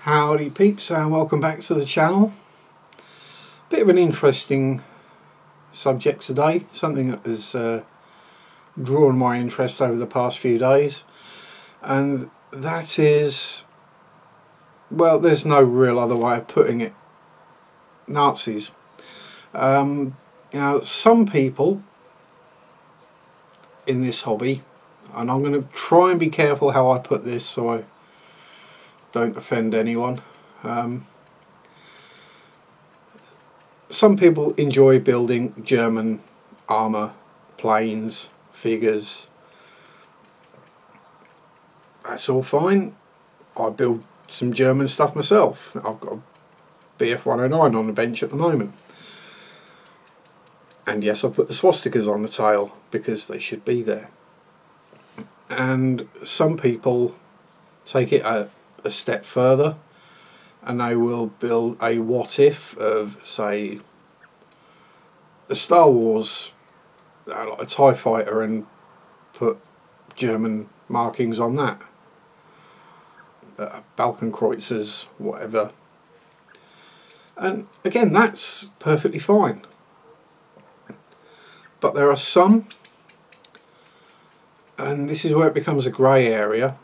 Howdy peeps, and welcome back to the channel. Bit of an interesting subject today, something that has drawn my interest over the past few days, and that is, well, there's no real other way of putting it, Nazis. Now some people in this hobby, and I'm going to try and be careful how I put this so I don't offend anyone. Some people enjoy building German armour, planes, figures. That's all fine. I build some German stuff myself. I've got a BF-109 on the bench at the moment. And yes, I put the swastikas on the tail because they should be there. And some people take it a step further, and they will build a what if of, say, a Star Wars, like a TIE fighter, and put German markings on that, Balkenkreuzers, whatever. And again, that's perfectly fine. But there are some, and this is where it becomes a grey area,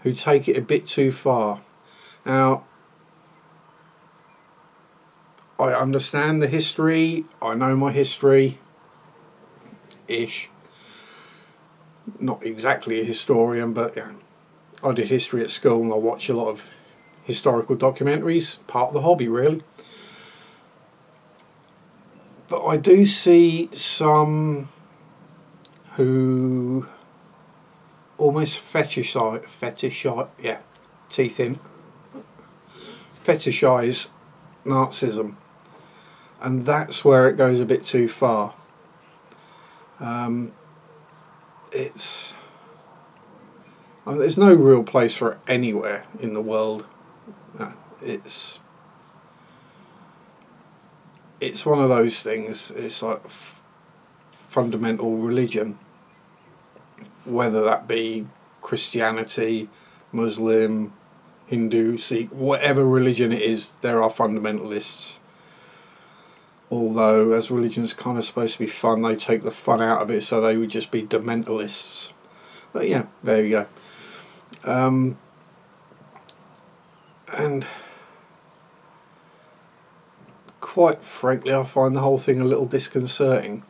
who take it a bit too far. Now, I understand the history, I know my history-ish. Not exactly a historian, but yeah, I did history at school and I watch a lot of historical documentaries, part of the hobby really. But I do see some who almost fetishize Nazism, and that's where it goes a bit too far. There's no real place for it anywhere in the world. No, it's one of those things. It's like fundamental religion, whether that be Christianity, Muslim, Hindu, Sikh, whatever religion it is, there are fundamentalists. Although, as religion's kind of supposed to be fun, they take the fun out of it, so they would just be dementalists. But yeah, there you go. And quite frankly, I find the whole thing a little disconcerting.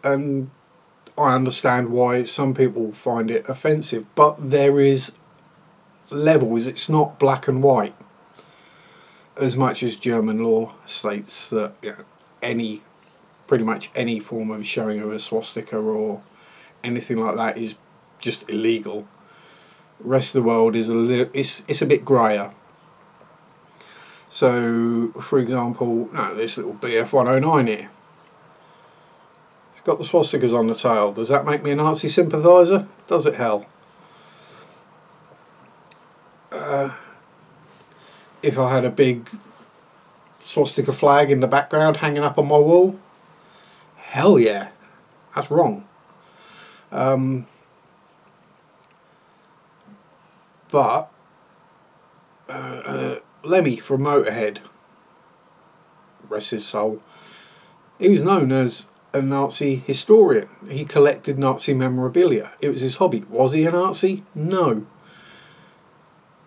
And I understand why some people find it offensive, but there is levels. It's not black and white, as much as German law states that, you know, pretty much any form of showing of a swastika or anything like that is just illegal. The rest of the world is it's a bit grayer. So, for example, this little BF-109 here, got the swastikas on the tail. Does that make me a Nazi sympathiser? Does it, hell? If I had a big swastika flag in the background hanging up on my wall, hell yeah, that's wrong. But Lemmy from Motorhead, rest his soul, he was known as a Nazi historian. He collected Nazi memorabilia. It was his hobby. Was he a Nazi? No.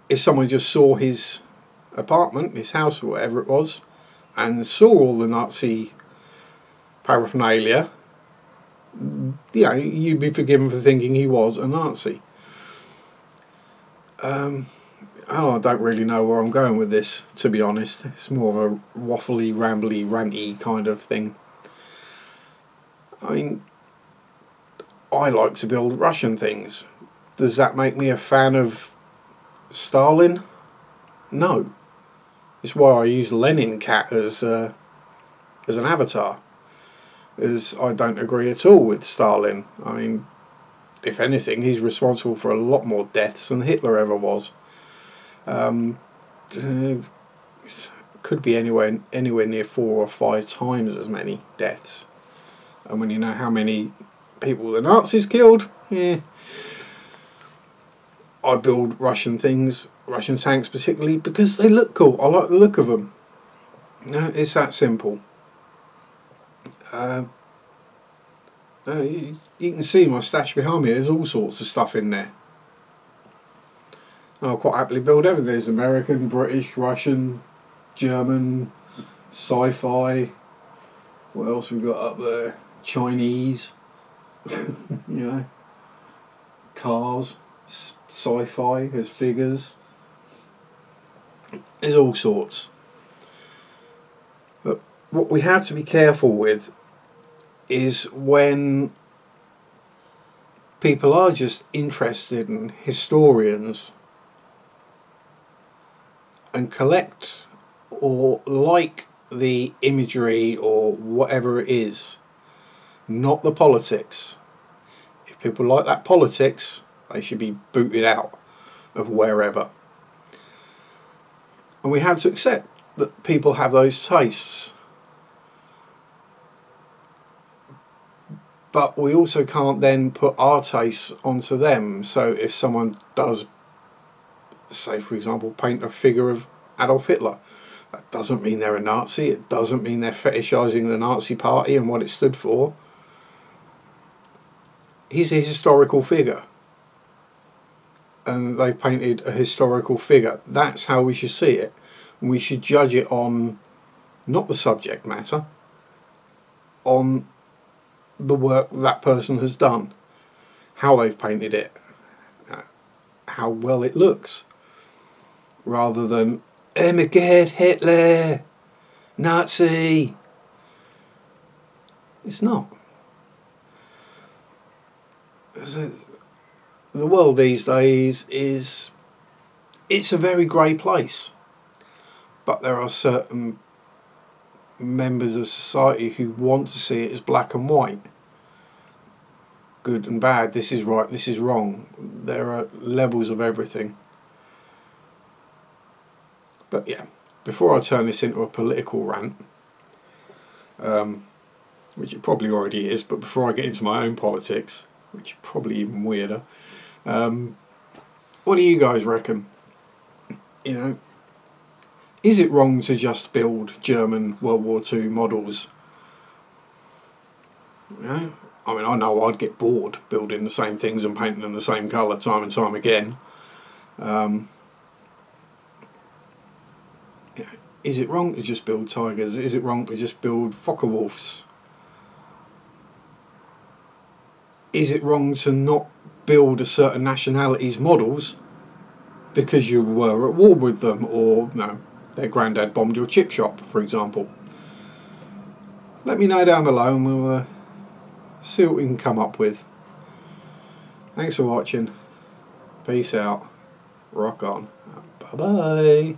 If someone just saw his apartment, his house or whatever it was, and saw all the Nazi paraphernalia, you know, you'd be forgiven for thinking he was a Nazi. I don't really know where I'm going with this, to be honest. It's more of a waffly, rambly, ranty kind of thing. I mean, I like to build Russian things. Does that make me a fan of Stalin? No. It's why I use Lenin Cat as an avatar. Because I don't agree at all with Stalin. I mean, if anything, he's responsible for a lot more deaths than Hitler ever was. Could be anywhere near 4 or 5 times as many deaths. And when you know how many people the Nazis killed, yeah. I build Russian things, Russian tanks particularly, because they look cool. I like the look of them. You know, it's that simple. You can see my stash behind me. There's all sorts of stuff in there. I'll quite happily build everything. There's American, British, Russian, German, sci-fi. What else we got up there? Chinese. You know, cars, sci-fi. There's figures. There's all sorts. But what we have to be careful with is when people are just interested in historians and collect or like the imagery or whatever it is, not the politics. If people like that politics, they should be booted out of wherever. And we have to accept that people have those tastes. But we also can't then put our tastes onto them. So if someone does, say for example, paint a figure of Adolf Hitler, that doesn't mean they're a Nazi. It doesn't mean they're fetishizing the Nazi party and what it stood for. He's a historical figure. And they've painted a historical figure. That's how we should see it. And we should judge it on not the subject matter, on the work that person has done, how they've painted it, how well it looks, rather than oh my God, Hitler, Nazi. It's not. The world these days it's a very grey place, but there are certain members of society who want to see it as black and white, good and bad, this is right, this is wrong. There are levels of everything. But yeah, before I turn this into a political rant, which it probably already is, but before I get into my own politics, which is probably even weirder, what do you guys reckon? You know, is it wrong to just build German World War II models? You know, I mean, I know I'd get bored building the same things and painting them the same colour time and time again. Is it wrong to just build tigers? Is it wrong to just build Focke-Wulfs? Is it wrong to not build a certain nationality's models because you were at war with them, or no, their granddad bombed your chip shop, for example? Let me know down below and we'll see what we can come up with. Thanks for watching. Peace out. Rock on. Bye bye.